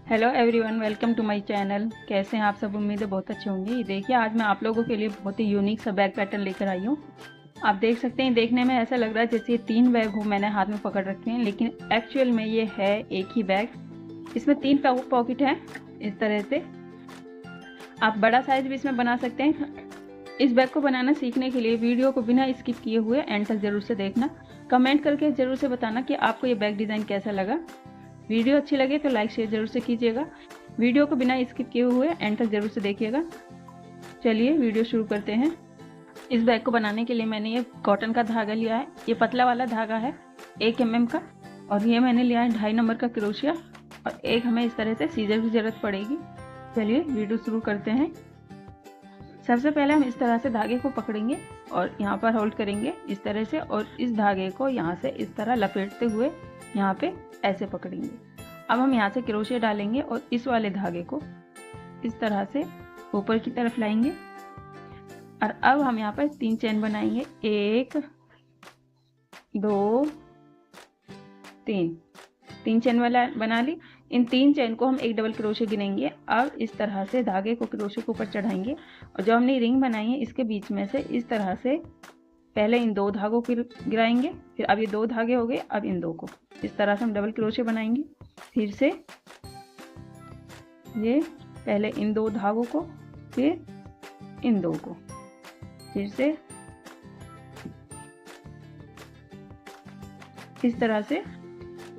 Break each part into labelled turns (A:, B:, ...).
A: Hello everyone, welcome to my channel. कैसे हैं आप सब? उम्मीद है बहुत अच्छे होंगे। ये देखिए, आज मैं आप लोगों के लिए बहुत ही यूनिक सा बैग पैटर्न लेकर आई हूँ। आप देख सकते हैं, देखने में ऐसा लग रहा है जैसे ये 3 बैग हो मैंने हाथ में पकड़ रखे हैं, लेकिन एक्चुअल में ये है एक ही बैग। इसमें 3 पॉकेट हैं इस तरह से। आप बड़ा साइज भी इसमें बना सकते हैं। इस बैग को बनाना सीखने के लिए वीडियो को बिना स्किप किए हुए एंड तक जरूर से देखना। कमेंट करके जरूर से बताना कि आपको ये बैग डिज़ाइन कैसा लगा। वीडियो अच्छी लगे तो लाइक शेयर जरूर से कीजिएगा। वीडियो को बिना स्किप किए हुए एंड तक जरूर से देखिएगा। चलिए वीडियो शुरू करते हैं। इस बैग को बनाने के लिए मैंने ये कॉटन का धागा लिया है। ये पतला वाला धागा है 1 mm का, और ये मैंने लिया है 2.5 नंबर का क्रोशिया, और एक हमें इस तरह से सीजर की जरूरत पड़ेगी। चलिए वीडियो शुरू करते हैं। सबसे पहले हम इस तरह से धागे को पकड़ेंगे और यहाँ पर होल्ड करेंगे इस तरह से, और इस धागे को यहाँ से इस तरह लपेटते हुए यहाँ पे ऐसे पकड़ेंगे। अब हम यहाँ से क्रोशिया डालेंगे और इस वाले धागे को इस तरह से ऊपर की तरफ लाएंगे, और अब हम यहाँ पर 3 चेन बनाएंगे। 1 2 3 चेन वाला बना ली। इन 3 चेन को हम एक डबल क्रोशिया गिनेंगे। अब इस तरह से धागे को क्रोशिया के ऊपर चढ़ाएंगे, और जो हमने रिंग बनाई है इसके बीच में से इस तरह से पहले इन 2 धागों को गिराएंगे। फिर अब ये 2 धागे हो गए, अब इन 2 को इस तरह से हम डबल क्रोशिया बनाएंगे। फिर से ये पहले इन 2 धागों को, फिर इन 2 को, फिर से इस तरह से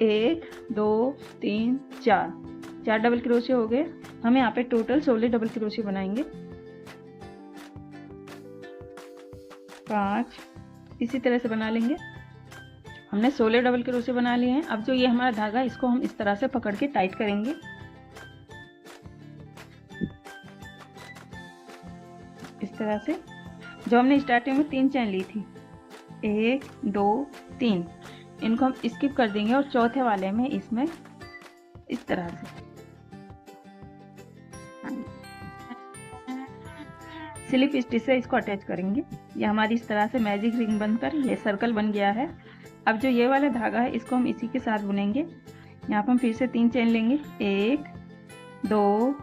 A: 1 2 3 4 डबल क्रोशिया हो गए। हम यहाँ पे टोटल 16 डबल क्रोशिया बनाएंगे। 5 इसी तरह से बना लेंगे। हमने 16 डबल क्रोशिया बना लिए हैं। अब जो ये हमारा धागा, इसको हम इस तरह से पकड़ के टाइट करेंगे। इस तरह से जो हमने स्टार्टिंग में 3 चेन ली थी, 1 2 3, इनको हम स्किप कर देंगे और चौथे वाले में इसमें इस तरह से स्लिप स्टिच से इसको अटैच करेंगे। ये हमारी इस तरह से मैजिक रिंग बनकर ये सर्कल बन गया है। अब जो ये वाला धागा है इसको हम इसी के साथ बुनेंगे। यहाँ पर हम फिर से 3 चेन लेंगे। 1 2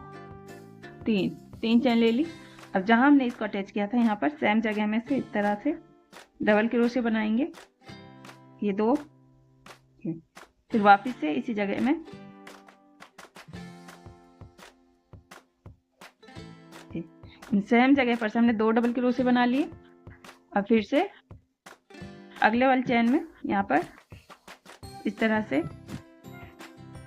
A: 3 चेन ले ली। अब जहाँ हमने इसको अटैच किया था यहाँ पर सेम जगह में से इस तरह से डबल क्रोशिया बनाएंगे। ये 2, फिर वापस से इसी जगह में सेम जगह पर से हमने 2 डबल क्रोशिया बना लिए। अब फिर से अगले वाले चेन में यहाँ पर इस तरह से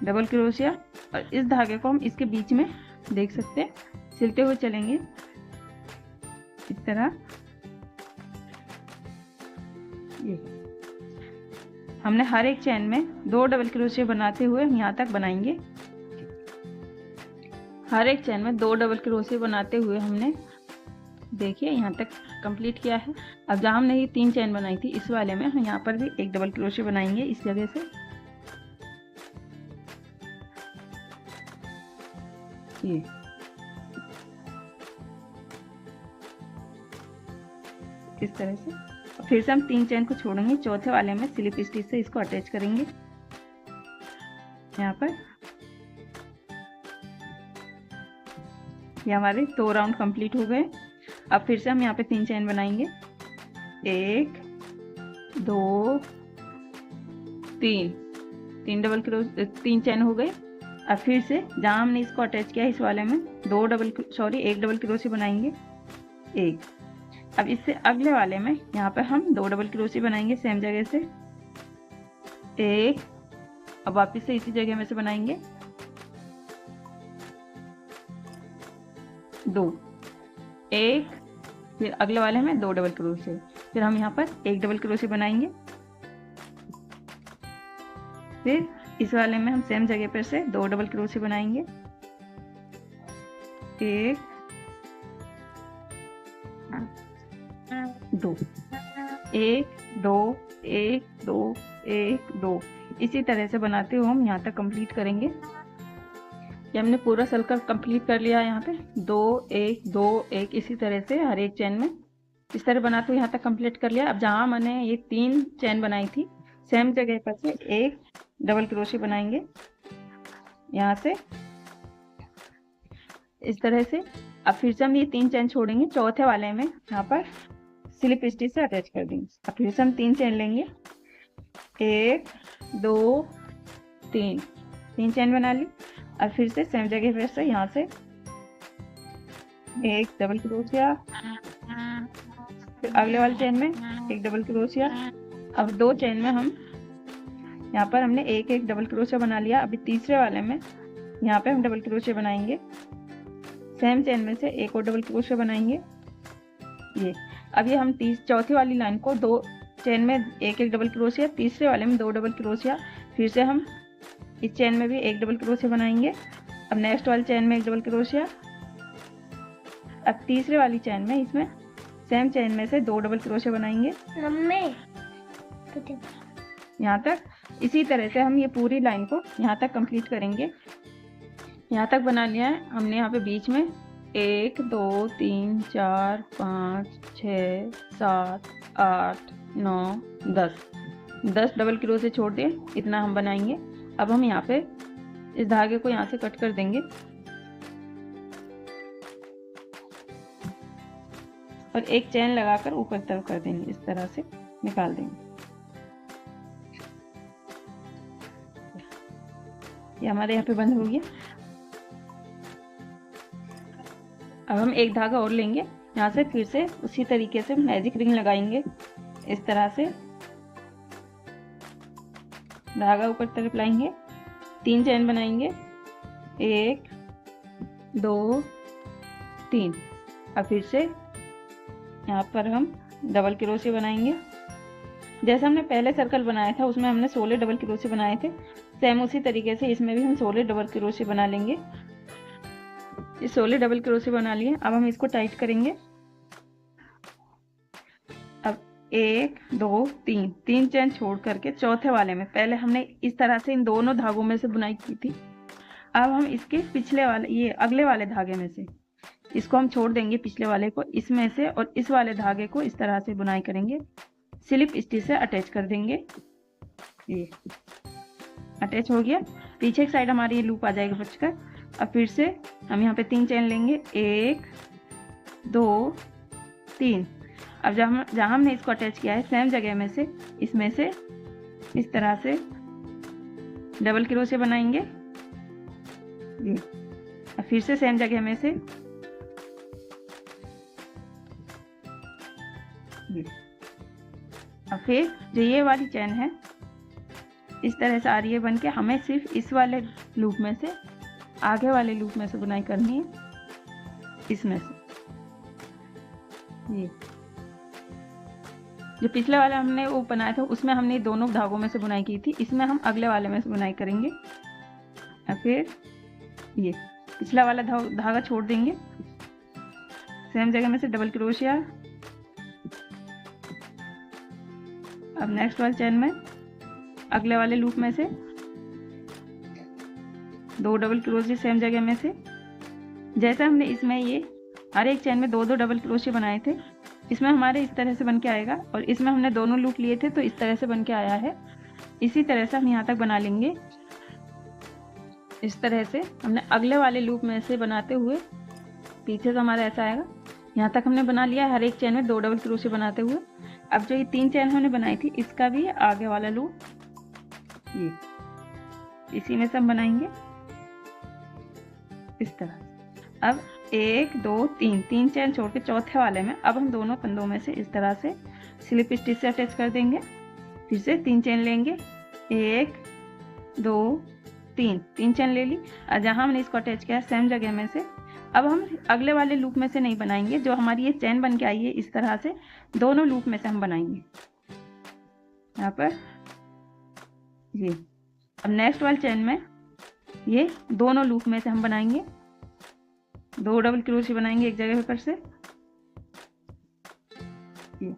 A: डबल क्रोशिया, और इस धागे को हम इसके बीच में देख सकते हैं सिलते हुए चलेंगे इस तरह। ये हमने हर एक चेन में 2 डबल क्रोशिया बनाते हुए हम यहाँ तक बनाएंगे। हर एक चेन में 2 डबल क्रोशिया बनाते हुए हमने, देखिए, यहाँ तक कंप्लीट किया है। अब जहाँ हमने ये 3 चेन बनाई थी इस वाले में हम यहाँ पर भी एक डबल क्रोशिया बनाएंगे इस जगह से। ये इस तरह से फिर से हम 3 चेन को छोड़ेंगे। चौथे वाले में स्लिप स्टिच से इसको अटैच करेंगे। यहाँ पर ये हमारे 2 राउंड कंप्लीट हो गए। अब फिर से हम यहाँ पे 3 चेन बनाएंगे। 1 2 3 डबल क्रोशिया, 3 चेन हो गए। अब फिर से जहाँ हमने इसको अटैच किया इस वाले में एक डबल क्रोशिया बनाएंगे। 1। अब इससे अगले वाले में यहाँ पर हम 2 डबल क्रोशिया बनाएंगे सेम जगह से। 1। अब वापस से इसी जगह में से बनाएंगे 2, 1, फिर अगले वाले में 2 डबल क्रोशिया, फिर हम यहाँ पर 1 डबल क्रोशिया बनाएंगे। फिर इस वाले में हम सेम जगह पर से 2 डबल क्रोशिया बनाएंगे। 1 2 1 2 1 2 1 2, इसी तरह से बनाते हुए हम यहाँ तक कंप्लीट करेंगे। ये हमने पूरा सर्कल कंप्लीट कर लिया। यहाँ पे 2 1 2 1 इसी तरह से हर एक चेन में इस तरह बनाते हुए यहाँ तक कंप्लीट कर लिया। अब जहाँ मैंने ये 3 चेन बनाई थी सेम जगह पर से एक डबल क्रोशिया बनाएंगे यहाँ से, इस तरह से। अब फिर से हम ये 3 चेन छोड़ेंगे, चौथे वाले में यहाँ पर स्लिप स्टिच से अटैच कर देंगे। अब फिर से हम 3 चेन लेंगे, 1 2 3 चेन बना ली। अब फिर से सेम जगह फिर से यहाँ से एक डबल क्रोशिया, फिर अगले वाले चेन में एक डबल क्रोशिया। अब 2 चेन में हम यहाँ पर हमने एक डबल क्रोशिया बना लिया। अभी तीसरे वाले में यहाँ पे हम डबल क्रोशिया बनाएंगे, सेम चेन में से एक और डबल क्रोशिया बनाएंगे। ये अब ये हम चौथी वाली लाइन को 2 चेन में एक डबल क्रोशिया, तीसरे वाले में 2 डबल क्रोशिया, फिर से हम इस चेन में भी एक डबल क्रोशिया बनाएंगे। अब नेक्स्ट वाली चेन में एक डबल क्रोशिया। अब तीसरे वाली चेन में इसमें सेम चेन में से 2 डबल क्रोशिया बनाएंगे यहाँ तक। इसी तरह से हम ये पूरी लाइन को यहाँ तक कंप्लीट करेंगे। यहाँ तक बना लिया है हमने। यहाँ पे बीच में 1 2 3 4 5 6 7 8 9 10 डबल क्रोशिया छोड़ दिए, इतना हम बनाएंगे। अब हम यहाँ पे इस धागे को यहाँ से कट कर देंगे और एक चेन लगाकर ऊपर तरफ कर देंगे, इस तरह से निकाल देंगे। ये हमारे यहाँ पे बंद हो गया। अब हम एक धागा और लेंगे, यहाँ से फिर से उसी तरीके से मैजिक रिंग लगाएंगे, इस तरह से धागा ऊपर तरफ लाएंगे, 3 चेन बनाएंगे, 1 2 3। अब फिर से यहाँ पर हम डबल क्रोशिया बनाएंगे। जैसे हमने पहले सर्कल बनाया था उसमें हमने 16 डबल क्रोशिया बनाए थे, सेम उसी तरीके से इसमें भी हम 16 डबल क्रोशिया बना लेंगे। ये 16 डबल क्रोशिया बना लिए। अब हम इसको टाइट करेंगे। अब 1 2 3 चेन छोड़ करके चौथे वाले में पहले हमने इस तरह से इन दोनों धागों में से बुनाई की थी। अब हम इसके पिछले वाले, ये अगले वाले धागे में से इसको हम छोड़ देंगे, पिछले वाले को इसमें से, और इस वाले धागे को इस तरह से बुनाई करेंगे, स्लिप स्टिच से अटैच कर देंगे। ये अटैच हो गया। पीछे की साइड हमारी ये लूप आ जाएगी बचकर। अब फिर से हम यहाँ पे 3 चेन लेंगे, 1 2 3। अब जहाँ हमने इसको अटैच किया है सेम जगह में से इसमें से इस तरह से डबल क्रोशिया बनाएंगे। जी, अब फिर से सेम जगह में से अब फिर जो ये वाली चेन है इस तरह से आ रही है बन के, हमें सिर्फ इस वाले लूप में से, आगे वाले लूप में से बुनाई करनी है, इसमें से। ये जो पिछले वाला हमने वो बनाया था उसमें हमने दोनों धागों में से बुनाई की थी, इसमें हम अगले वाले में से बुनाई करेंगे। और फिर ये पिछला वाला धागा छोड़ देंगे, सेम जगह में से डबल क्रोशिया। अब नेक्स्ट वाले चेन में अगले वाले लूप में से 2 डबल क्रोशिया सेम जगह में से। जैसे हमने इसमें ये हर एक चेन में 2 डबल क्रोशिया बनाए थे, इसमें हमारे इस तरह से बन के आएगा, और इसमें हमने दोनों लूप लिए थे तो इस तरह से बन के आया है। इसी तरह से हम यहाँ तक बना लेंगे। इस तरह से हमने अगले वाले लूप में से बनाते हुए पीछे से हमारा ऐसा आएगा। यहाँ तक हमने बना लिया है हर एक चेन में 2 डबल क्रोशिया बनाते हुए। अब जो ये 3 चेन हमने बनाई थी इसका भी आगे वाला लूप ये इसी में से हम बनाएंगे इस तरह। अब 1 2 3 चेन छोड़ के चौथे वाले में अब हम दोनों कंधों में से इस तरह से स्लिप स्टिच से अटैच कर देंगे। फिर से 3 चेन लेंगे, 1 2 3 चेन ले ली। और जहाँ हमने इसको अटैच किया सेम जगह में से अब हम अगले वाले लूप में से नहीं बनाएंगे, जो हमारी ये चेन बन के आई है इस तरह से दोनों लूप में से हम बनाएंगे यहाँ पर ये। अब नेक्स्ट वाले चेन में ये दोनों लूप में से हम बनाएंगे, 2 डबल क्रोशिया बनाएंगे एक जगह पर से ये।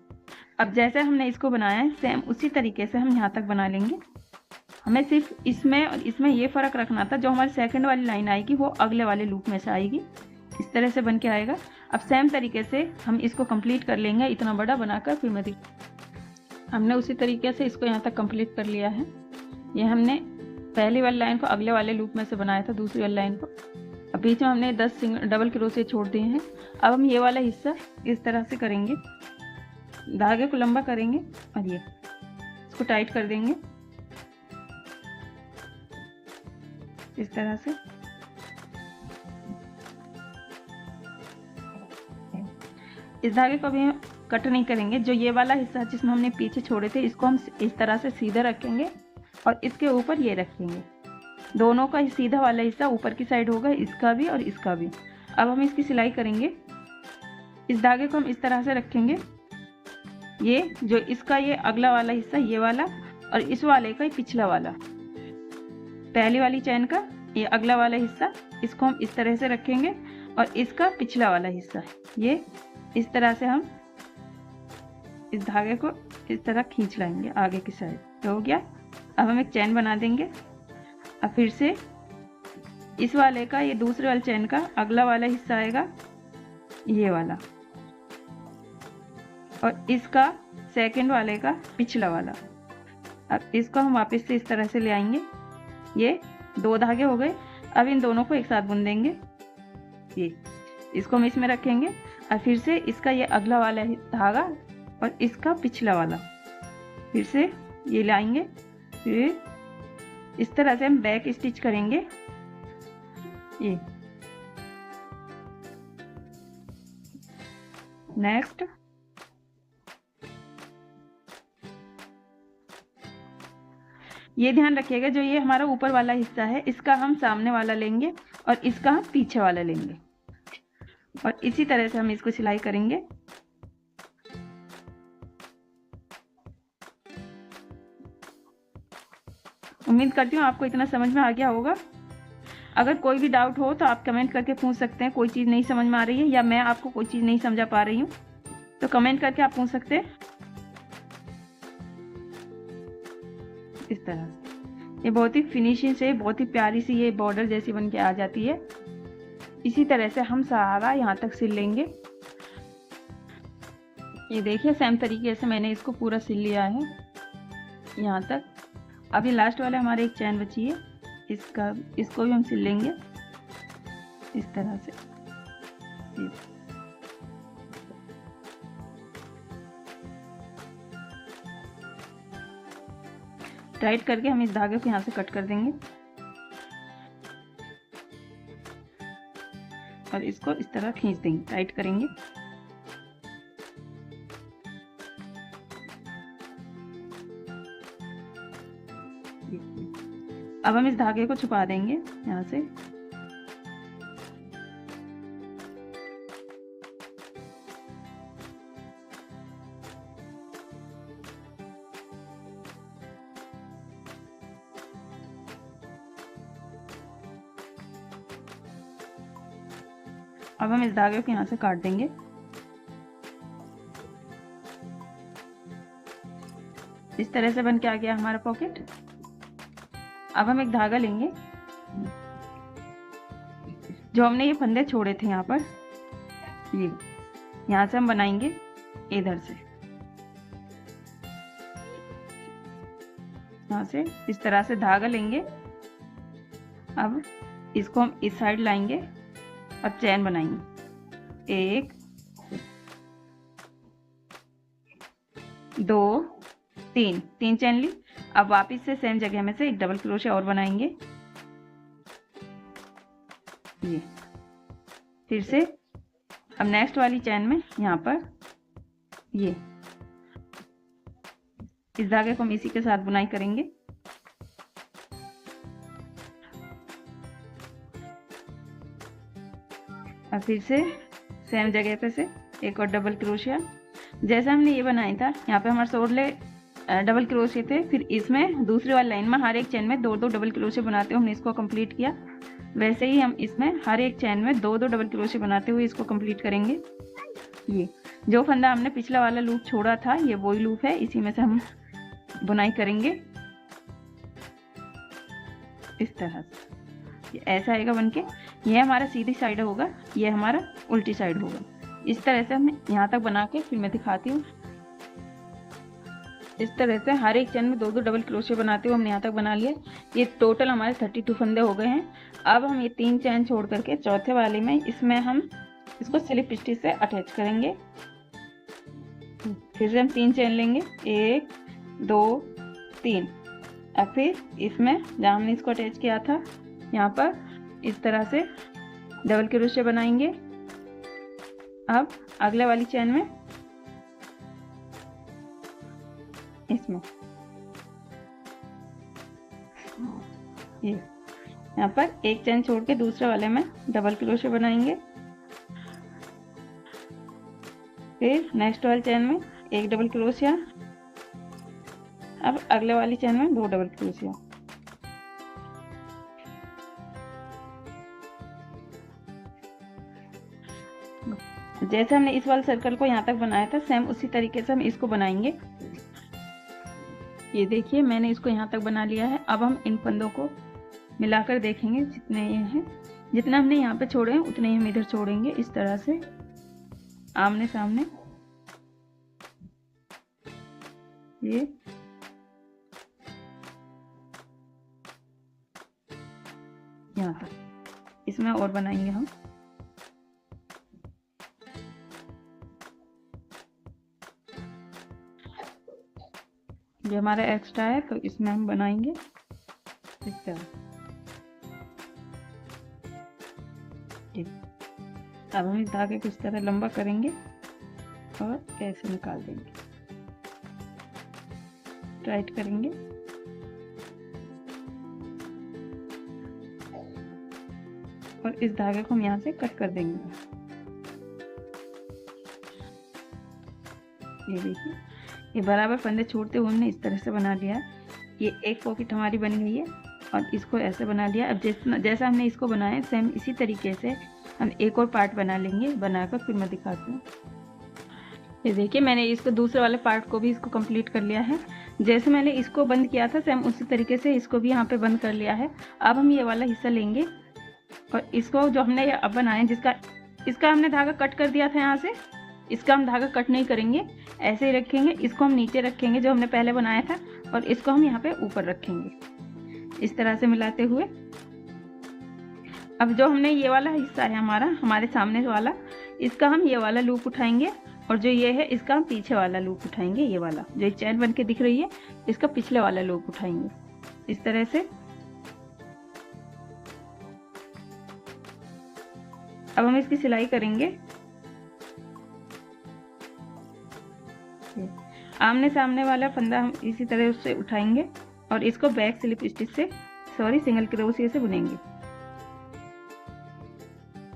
A: अब जैसे हमने इसको बनाया है सेम उसी तरीके से हम यहाँ तक बना लेंगे। हमें सिर्फ इसमें और इसमें ये फ़र्क रखना था, जो हमारी सेकंड वाली लाइन आएगी वो अगले वाले लूप में से आएगी, इस तरह से बन के आएगा। अब सेम तरीके से हम इसको कंप्लीट कर लेंगे, इतना बड़ा बनाकर फिर मैं हमने उसी तरीके से इसको यहाँ तक कंप्लीट कर लिया है। ये हमने पहली वाली लाइन को अगले वाले लूप में से बनाया था, दूसरी वाली लाइन को। अब बीच में हमने 10 डबल क्रोशे छोड़ दिए हैं। अब हम ये वाला हिस्सा इस तरह से करेंगे, धागे को लंबा करेंगे और ये इसको टाइट कर देंगे इस तरह से। इस धागे को अभी कट नहीं करेंगे। जो ये वाला हिस्सा जिसमें हमने पीछे छोड़े थे इसको हम इस तरह से सीधा रखेंगे और इसके ऊपर ये रखेंगे। दोनों का सीधा वाला हिस्सा ऊपर की साइड होगा, इसका भी और इसका भी। अब हम इसकी सिलाई करेंगे। इस धागे को हम इस तरह से रखेंगे, ये जो इसका ये अगला वाला हिस्सा ये वाला और इस वाले का पिछला वाला, पहली वाली चैन का ये अगला वाला हिस्सा, इसको हम इस तरह से रखेंगे और इसका पिछला वाला हिस्सा ये इस तरह से हम इस धागे को इस तरह खींच लाएंगे आगे की साइड। तो हो गया। अब हम एक चैन बना देंगे। अब फिर से इस वाले का ये दूसरे वाले चैन का अगला वाला हिस्सा आएगा ये वाला, और इसका सेकंड वाले का पिछला वाला। अब इसको हम वापस से इस तरह से ले आएंगे। ये 2 धागे हो गए। अब इन दोनों को एक साथ बुन देंगे। ये इसको हम इसमें रखेंगे और फिर से इसका ये अगला वाला धागा और इसका पिछला वाला फिर से ये लाएंगे। फिर इस तरह से हम बैक स्टिच करेंगे। ये नेक्स्ट ये ध्यान रखिएगा, जो ये हमारा ऊपर वाला हिस्सा है इसका हम सामने वाला लेंगे और इसका हम पीछे वाला लेंगे और इसी तरह से हम इसको सिलाई करेंगे। उम्मीद करती हूँ आपको इतना समझ में आ गया होगा। अगर कोई भी डाउट हो तो आप कमेंट करके पूछ सकते हैं। कोई चीज़ नहीं समझ में आ रही है या मैं आपको कोई चीज़ नहीं समझा पा रही हूँ तो कमेंट करके आप पूछ सकते हैं। इस तरह से ये बहुत ही फिनिशिंग से बहुत ही प्यारी सी ये बॉर्डर जैसी बन के आ जाती है। इसी तरह से हम सारा यहाँ तक सिल लेंगे। ये देखिए सेम तरीके से मैंने इसको पूरा सिल लिया है यहाँ तक। अब ये लास्ट वाले हमारे एक चैन बची है, इसको भी हम सिल लेंगे इस तरह से। टाइट करके हम इस धागे को यहाँ से कट कर देंगे और इसको इस तरह खींच देंगे, टाइट करेंगे। अब हम इस धागे को छुपा देंगे यहाँ से। अब हम इस धागे को यहाँ से काट देंगे। इस तरह से बन के आ गया हमारा पॉकेट। अब हम एक धागा लेंगे, जो हमने ये फंदे छोड़े थे यहाँ पर, ये यहाँ से हम बनाएंगे इधर से, यहाँ से इस तरह से धागा लेंगे। अब इसको हम इस साइड लाएंगे और चैन बनाएंगे। 1 2 3 चैन ली। अब वापस से सेम जगह में से एक डबल क्रोशे और बनाएंगे। ये फिर से अब नेक्स्ट वाली चैन में यहाँ पर ये इस धागे को हम इसी के साथ बुनाई करेंगे। अब फिर से सेम जगह पे से एक और डबल क्रोशिया। जैसा हमने ये बनाया था, यहाँ पे हमारे 16 डबल क्रोशिया थे। फिर इसमें दूसरी वाली लाइन में हर एक चैन में 2-2 डबल क्रोशिया बनाते हुए हमने इसको कंप्लीट किया। वैसे ही हम इसमें हर एक चैन में 2-2 डबल क्रोशिया बनाते हुए इसको कंप्लीट करेंगे। ये जो फंदा हमने पिछला वाला लूप छोड़ा था, ये वही लूप है, इसी में से हम बुनाई करेंगे इस तरह से। ये ऐसा आएगा बनके। ये हमारा सीधी साइड होगा, ये हमारा उल्टी साइड होगा। इस तरह से हम यहाँ तक बना के फिर मैं दिखाती हूँ। इस तरह से हर एक चैन में 2-2 डबल क्रोशिया बनाते हुए हमने यहाँ तक बना लिया। ये टोटल हमारे 32 फंदे हो गए हैं। अब हम ये 3 चैन छोड़ करके चौथे वाले में इसमें हम इसको स्लिप स्टिच से अटैच करेंगे। फिर से हम 3 चैन लेंगे, 1 2 3। अब फिर इसमें जहाँ हमने इसको अटैच किया था यहाँ पर इस तरह से डबल क्रोशे बनाएंगे। अब अगले वाली चैन में इसमें ये यहाँ पर एक चैन छोड़ के दूसरे वाले में डबल क्रोशे बनाएंगे। फिर नेक्स्ट वाली चैन में एक डबल क्रोशिया। अब अगले वाली चैन में 2 डबल क्रोशिया। जैसे हमने इस वाले सर्कल को यहाँ तक बनाया था सेम उसी तरीके से हम इसको बनाएंगे। ये देखिए मैंने इसको यहाँ तक बना लिया है। अब हम इन फंदों को मिलाकर देखेंगे, जितने ये हैं, जितना हमने यहाँ पे छोड़े हैं उतने ही हम इधर छोड़ेंगे, इस तरह से आमने सामने। ये यहाँ तक इसमें और बनाएंगे हम। ये हमारा एक्स्ट्रा है तो इसमें हम बनाएंगे इस तरह। ठीक, अब हम इस धागे को इस तरह लंबा करेंगे और ऐसे निकाल देंगे, टाइट करेंगे। और इस धागे को हम यहाँ से कट कर देंगे। ये देखिए ये बराबर फंदे छोड़ते हुए हमने इस तरह से बना लिया है। ये एक पॉकेट हमारी बनी हुई है और इसको ऐसे बना लिया। अब जैसा हमने इसको बनाया है सेम इसी तरीके से हम एक और पार्ट बना लेंगे। बनाकर फिर मैं दिखाती हूँ। ये देखिए मैंने इसको दूसरे वाले पार्ट को भी इसको कंप्लीट कर लिया है। जैसे मैंने इसको बंद किया था सेम उसी तरीके से इसको भी यहाँ पे बंद कर लिया है। अब हम ये वाला हिस्सा लेंगे और इसको जो हमने अब बनाया इसका हमने धागा कट कर दिया था यहाँ से, इसका हम धागा कट नहीं करेंगे, ऐसे ही रखेंगे। इसको हम नीचे रखेंगे जो हमने पहले बनाया था और इसको हम यहाँ पे ऊपर रखेंगे इस तरह से मिलाते हुए। अब जो हमने ये वाला हिस्सा है हमारे सामने वाला, इसका हम ये वाला लूप उठाएंगे और जो ये है इसका हम पीछे वाला लूप उठाएंगे। ये वाला जो एक चैन बन के दिख रही है इसका पिछले वाला लूप उठाएंगे इस तरह से। अब हम इसकी सिलाई करेंगे। आमने सामने वाला फंदा हम इसी तरह उससे उठाएंगे और इसको बैक स्लिप स्टिच से सिंगल क्रोशिया से बुनेंगे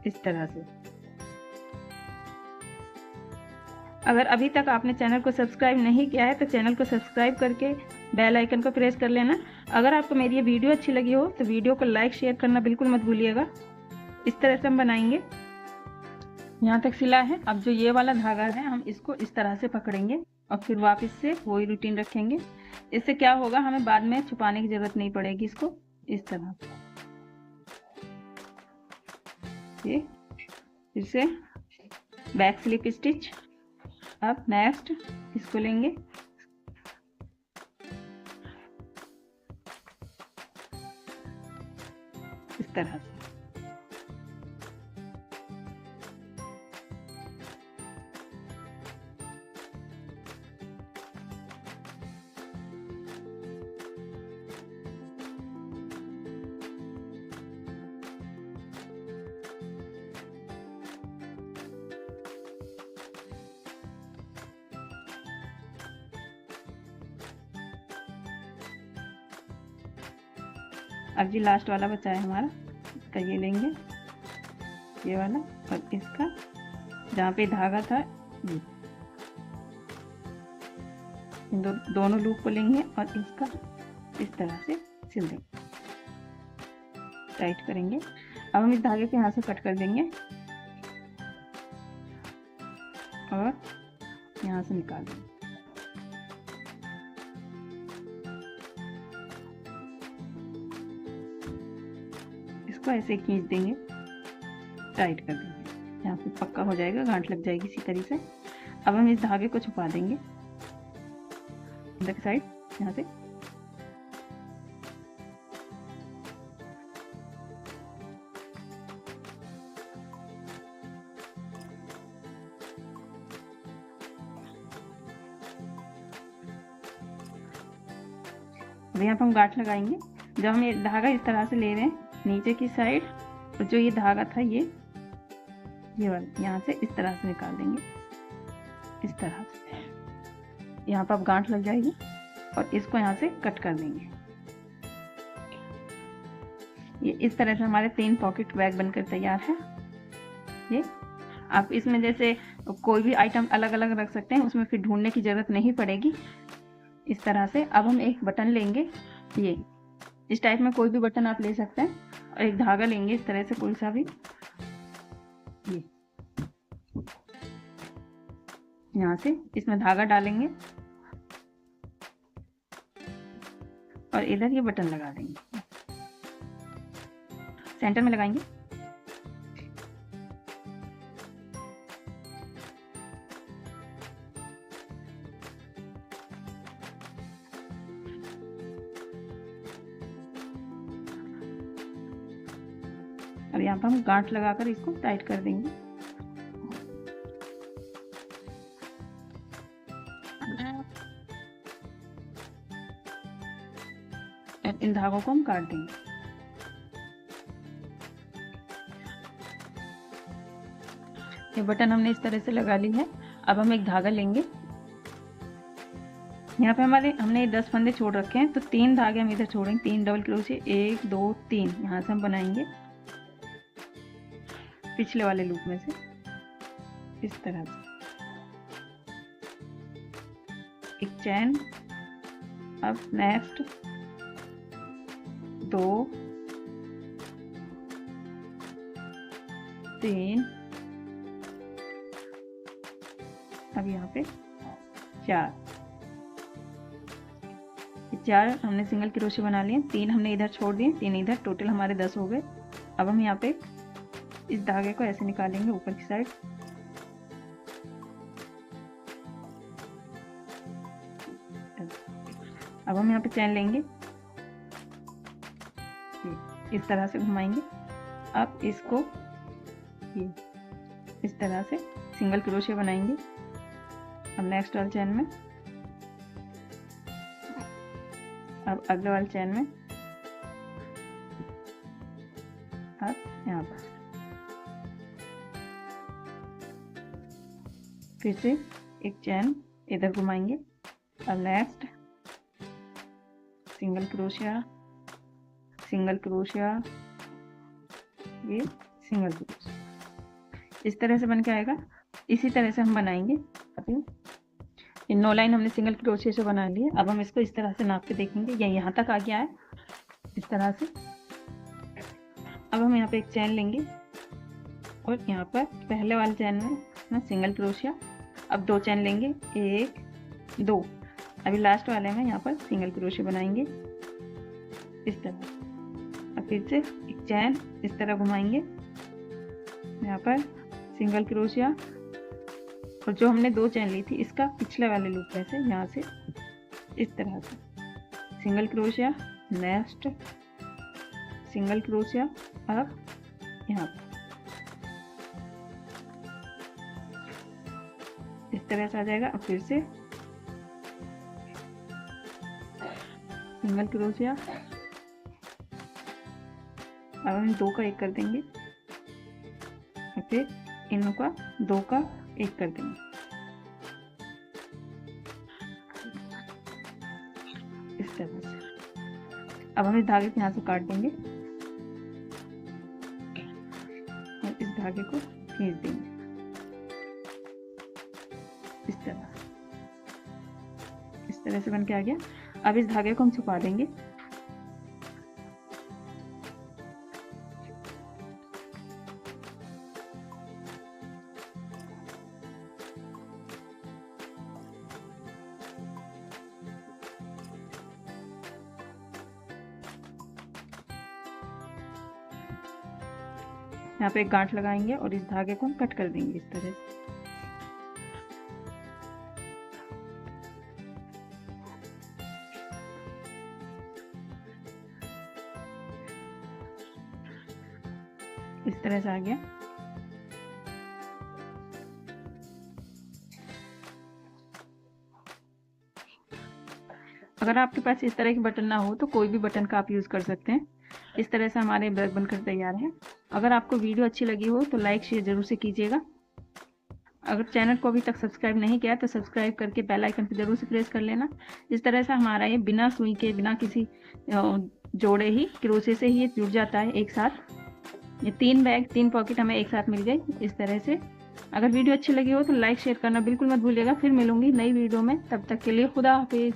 A: इस तरह से। अगर अभी तक आपने चैनल को सब्सक्राइब नहीं किया है तो चैनल को सब्सक्राइब करके बेल आइकन को प्रेस कर लेना। अगर आपको मेरी ये वीडियो अच्छी लगी हो तो वीडियो को लाइक शेयर करना बिल्कुल मत भूलिएगा। इस तरह से हम बनाएंगे। यहाँ तक सिला है। अब जो ये वाला धागा है हम इसको इस तरह से पकड़ेंगे और फिर वापस से वही रूटीन रखेंगे। इससे क्या होगा, हमें बाद में छुपाने की जरूरत नहीं पड़ेगी इसको। इस तरह ये फिर से बैक स्लिप स्टिच। अब नेक्स्ट इसको लेंगे, इस तरह से। अब जी लास्ट वाला बचा है हमारा, इसका ये लेंगे, ये वाला, और इसका जहाँ पे धागा था ये दोनों लूप को लेंगे और इसका इस तरह से सिल देंगे, टाइट करेंगे। अब हम इस धागे को यहाँ से कट कर देंगे और यहाँ से निकाल देंगे। इसको ऐसे खींच देंगे, टाइट कर देंगे, यहाँ पे पक्का हो जाएगा, गांठ लग जाएगी इसी तरीके से। अब हम इस धागे को छुपा देंगे अंदर की साइड, यहाँ से अब यहाँ पर हम गांठ लगाएंगे। जब हम ये धागा इस तरह से ले रहे हैं नीचे की साइड, और जो ये धागा था ये वाला यहाँ से इस तरह से निकाल देंगे, इस तरह से। यहाँ पर अब गांठ लग जाएगी और इसको यहाँ से कट कर देंगे। ये इस तरह से हमारे 3 पॉकेट बैग बनकर तैयार है। ये आप इसमें जैसे कोई भी आइटम अलग अलग रख सकते हैं, उसमें फिर ढूंढने की ज़रूरत नहीं पड़ेगी। इस तरह से अब हम एक बटन लेंगे, ये इस टाइप में कोई भी बटन आप ले सकते हैं, और एक धागा लेंगे इस तरह से कोई सा भी, ये यहाँ से इसमें धागा डालेंगे और इधर ये बटन लगा देंगे, सेंटर में लगाएंगे। और यहाँ पर हम गांठ लगाकर इसको टाइट कर देंगे। इन धागों को हम काट देंगे। ये बटन हमने इस तरह से लगा ली है। अब हम एक धागा लेंगे। यहाँ पे हमने 10 फंदे छोड़ रखे हैं, तो 3 धागे हम इधर छोड़ेंगे, 3 डबल क्रोशे, 1 2 3 यहाँ से हम बनाएंगे पिछले वाले लूप में से इस तरह से एक चैन। अब नेक्स्ट 2 3, अब यहाँ पे 4 हमने सिंगल क्रोशे बना लिए, 3 हमने इधर छोड़ दिए, 3 इधर, टोटल हमारे 10 हो गए। अब हम यहाँ पे इस धागे को ऐसे निकालेंगे ऊपर की साइड, अब हम यहाँ पे चैन लेंगे, इस तरह से घुमाएंगे। अब इसको ये इस तरह से सिंगल क्रोशे बनाएंगे। अब नेक्स्ट वाले चैन में, अब अगले वाले चैन में, अब यहाँ पर फिर से एक चैन इधर घुमाएंगे। अब next single crochet, single crochet, ये सिंगल क्रोशिया, इस तरह से बन के आएगा। इसी तरह से हम बनाएंगे। ये 9 लाइन हमने सिंगल क्रोशिया से बना लिए। अब हम इसको इस तरह से नाप के देखेंगे, ये यहाँ तक आ गया है इस तरह से। अब हम यहाँ पे एक चैन लेंगे और यहाँ पर पहले वाले चैन में ना सिंगल क्रोशिया, अब 2 चैन लेंगे, 1 2, अभी लास्ट वाले में यहाँ पर सिंगल क्रोशिया बनाएंगे इस तरह। अब फिर से एक चैन इस तरह घुमाएंगे, यहाँ पर सिंगल क्रोशिया, और जो हमने 2 चैन ली थी इसका पिछले वाले लूप में से यहाँ से इस तरह से single crochet, next single crochet, अब यहाँ पर इस तरह से आ जाएगा। अब फिर से सिंगल क्रोशिया, अब हम 2 का 1 कर देंगे, और फिर इन का 2 का 1 कर देंगे इस तरह से। अब हम इस धागे को यहाँ से काट देंगे और इस धागे को खींच देंगे इस तरह से बन के आ गया। अब इस धागे को हम छुपा देंगे। यहाँ पे एक गांठ लगाएंगे और इस धागे को हम कट कर देंगे इस तरह से। इस तरह से आ गया। अगर आपके पास इस तरह के बटन ना हो तो कोई भी बटन का आप यूज़ कर सकते हैं। इस तरह से हमारे बैग बनकर तैयार है। अगर आपको वीडियो अच्छी लगी हो तो लाइक शेयर ज़रूर से कीजिएगा। अगर चैनल को अभी तक सब्सक्राइब नहीं किया तो सब्सक्राइब करके बेल आइकन पर ज़रूर से प्रेस कर लेना। इस तरह से हमारा ये बिना सुई के, बिना किसी जोड़े ही, क्रोशे से ही ये जुड़ जाता है एक साथ। ये 3 बैग 3 पॉकेट हमें एक साथ मिल गए इस तरह से। अगर वीडियो अच्छी लगी हो तो लाइक शेयर करना बिल्कुल मत भूलिएगा। फिर मिलूंगी नई वीडियो में, तब तक के लिए खुदा हाफिज़।